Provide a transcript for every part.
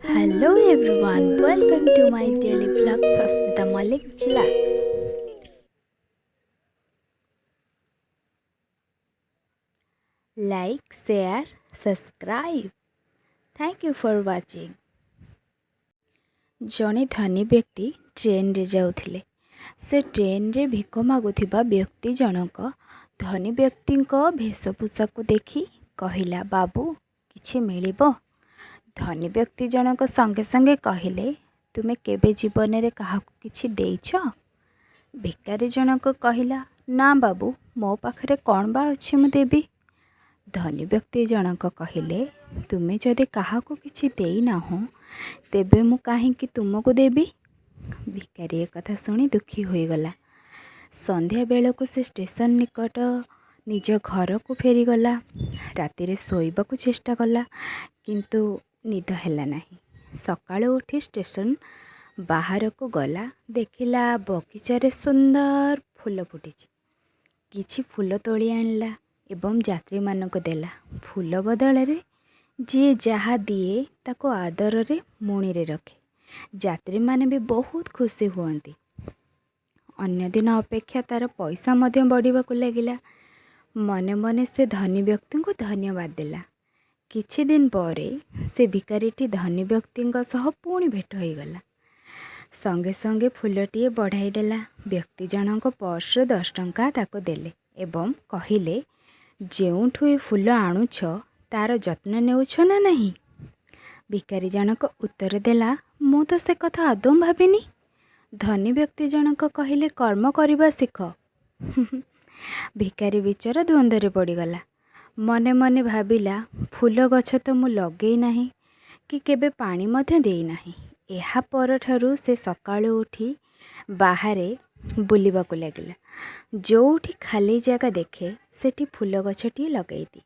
Hello everyone, welcome to my daily vlog Sasmita Malik Vlogs. Like, share, subscribe. Thank you for watching. ଜଣେ ଧନୀ ବ୍ୟକ୍ତି ଟ୍ରେନରେ ଯାଉଥିଲେ। ସେ ଟ୍ରେନରେ ଭିକ ମାଗୁଥିବା ବ୍ୟକ୍ତି ଜଣକ ଧନୀ ବ୍ୟକ୍ତିଙ୍କ ବେଶଭୂଷାକୁ ଦେଖି କହିଲା, ବାବୁ କିଛି ମିଳିବ? ଧନୀ ବ୍ୟକ୍ତି ଜଣକ ସଙ୍ଗେ ସଙ୍ଗେ କହିଲେ, ତୁମେ କେବେ ଜୀବନରେ କାହାକୁ କିଛି ଦେଇଛ? ଭିକାରୀ ଜଣକ କହିଲା, ନା ବାବୁ, ମୋ ପାଖରେ କ'ଣ ବା ଅଛି ମୁଁ ଦେବି? ଧନୀ ବ୍ୟକ୍ତି ଜଣକ କହିଲେ, ତୁମେ ଯଦି କାହାକୁ କିଛି ଦେଇନାହଁ ତେବେ ମୁଁ କାହିଁକି ତୁମକୁ ଦେବି? ଭିକାରୀ କଥା ଶୁଣି ଦୁଃଖୀ ହୋଇଗଲା। ସନ୍ଧ୍ୟା ବେଳକୁ ସେ ଷ୍ଟେସନ ନିକଟ ନିଜ ଘରକୁ ଫେରିଗଲା। ରାତିରେ ଶୋଇବାକୁ ଚେଷ୍ଟା କଲା, କିନ୍ତୁ ନିଦ ହେଲା ନାହିଁ। ସକାଳୁ ଉଠି ଷ୍ଟେସନ ବାହାରକୁ ଗଲା, ଦେଖିଲା ବଗିଚାରେ ସୁନ୍ଦର ଫୁଲ ଫୁଟିଛି। କିଛି ଫୁଲ ତୋଳି ଆଣିଲା ଏବଂ ଯାତ୍ରୀମାନଙ୍କୁ ଦେଲା। ଫୁଲ ବଦଳରେ ଯିଏ ଯାହା ଦିଏ ତାକୁ ଆଦରରେ ମୁଣିରେ ରଖେ। ଯାତ୍ରୀମାନେ ବି ବହୁତ ଖୁସି ହୁଅନ୍ତି। ଅନ୍ୟ ଦିନ ଅପେକ୍ଷା ତାର ପଇସା ମଧ୍ୟ ବଢ଼ିବାକୁ ଲାଗିଲା। ମନେ ମନେ ସେ ଧନୀ ବ୍ୟକ୍ତିଙ୍କୁ ଧନ୍ୟବାଦ ଦେଲା। କିଛି ଦିନ ପରେ ସେ ଭିକାରୀଟି ଧନୀ ବ୍ୟକ୍ତିଙ୍କ ସହ ପୁଣି ଭେଟ ହୋଇଗଲା। ସଙ୍ଗେ ସଙ୍ଗେ ଫୁଲଟିଏ ବଢ଼ାଇ ଦେଲା। ବ୍ୟକ୍ତି ଜଣଙ୍କ ପର୍ସରୁ 10 ଟଙ୍କା ତାକୁ ଦେଲେ ଏବଂ କହିଲେ, ଯେଉଁଠୁ ଏ ଫୁଲ ଆଣୁଛ ତାର ଯତ୍ନ ନେଉଛ ନା ନାହିଁ? ଭିକାରୀ ଜଣକ ଉତ୍ତର ଦେଲା, ମୁଁ ତ ସେ କଥା ଆଦୌ ଭାବିନି। ଧନୀ ବ୍ୟକ୍ତି ଜଣକ କହିଲେ, କର୍ମ କରିବା ଶିଖ। ଭିକାରୀ ବିଚରା ଦ୍ୱନ୍ଦ୍ୱରେ ପଡ଼ିଗଲା। ମନେ ମନେ ଭାବିଲା, ଫୁଲ ଗଛ ତ ମୁଁ ଲଗେଇ ନାହିଁ କି କେବେ ପାଣି ମଧ୍ୟ ଦେଇନାହିଁ। ଏହା ପରଠାରୁ ସେ ସକାଳୁ ଉଠି ବାହାରେ ବୁଲିବାକୁ ଲାଗିଲା। ଯେଉଁଠି ଖାଲି ଜାଗା ଦେଖେ ସେଠି ଫୁଲ ଗଛଟିଏ ଲଗାଇଦିଏ।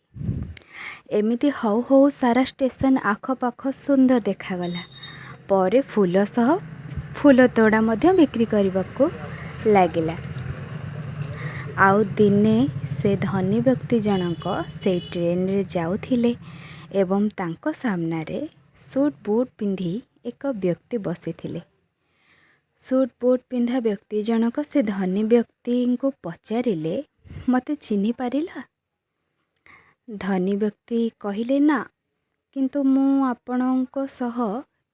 ଏମିତି ହଉ ହଉ ସାରା ଷ୍ଟେସନ ଆଖପାଖ ସୁନ୍ଦର ଦେଖାଗଲା। ପରେ ଫୁଲ ସହ ଫୁଲ ତୋଡ଼ା ମଧ୍ୟ ବିକ୍ରି କରିବାକୁ ଲାଗିଲା। ଆଉ ଦିନେ ସେ ଧନୀ ବ୍ୟକ୍ତି ଜଣକ ସେଇ ଟ୍ରେନରେ ଯାଉଥିଲେ ଏବଂ ତାଙ୍କ ସାମ୍ନାରେ ସୁଟ୍ ବୁଟ୍ ପିନ୍ଧି ଏକ ବ୍ୟକ୍ତି ବସିଥିଲେ। ସୁଟ୍ ବୁଟ୍ ପିନ୍ଧା ବ୍ୟକ୍ତି ଜଣକ ସେ ଧନୀ ବ୍ୟକ୍ତିଙ୍କୁ ପଚାରିଲେ, ମୋତେ ଚିହ୍ନି ପାରିଲ? ଧନୀ ବ୍ୟକ୍ତି କହିଲେ, ନା, କିନ୍ତୁ ମୁଁ ଆପଣଙ୍କ ସହ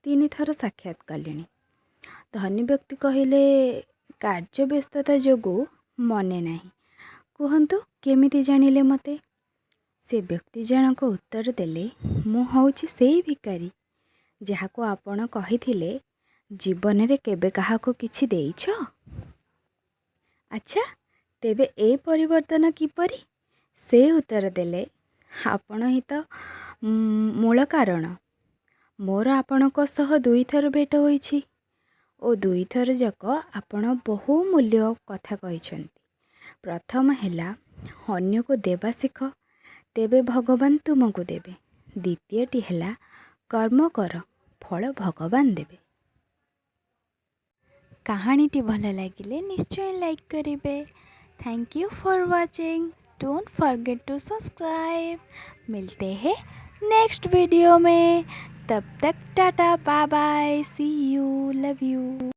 3 ଥର ସାକ୍ଷାତ କଲିଣି। ଧନୀ ବ୍ୟକ୍ତି କହିଲେ, କାର୍ଯ୍ୟ ବ୍ୟସ୍ତତା ଯୋଗୁଁ ମନେ ନାହିଁ। କୁହନ୍ତୁ, କେମିତି ଜାଣିଲେ ମୋତେ? ସେ ବ୍ୟକ୍ତି ଜଣକ ଉତ୍ତର ଦେଲେ, ମୁଁ ହେଉଛି ସେଇ ଭିକାରୀ ଯାହାକୁ ଆପଣ କହିଥିଲେ ଜୀବନରେ କେବେ କାହାକୁ କିଛି ଦେଇଛ? ଆଚ୍ଛା, ତେବେ ଏ ପରିବର୍ତ୍ତନ କିପରି? ସେ ଉତ୍ତର ଦେଲେ, ଆପଣ ହିଁ ତ ମୂଳ କାରଣ। ମୋର ଆପଣଙ୍କ ସହ 2 ଥର ଭେଟ ହୋଇଛି ଓ 2 ଥର ଯାକ ଆପଣ ବହୁ ମୂଲ୍ୟ କଥା କହିଛନ୍ତି। ପ୍ରଥମ ହେଲା, ଅନ୍ୟକୁ ଦେବା ଶିଖ, ତେବେ ଭଗବାନ ତୁମକୁ ଦେବେ। ଦ୍ୱିତୀୟଟି ହେଲା, କର୍ମ କର, ଫଳ ଭଗବାନ ଦେବେ। କାହାଣୀଟି ଭଲ ଲାଗିଲେ ନିଶ୍ଚୟ ଲାଇକ୍ କରିବେ। Thank you for watching. Don't forget to subscribe. मिलते हैं नेक्स्ट वीडियो में। तब तक tata, bye bye, see you, love you.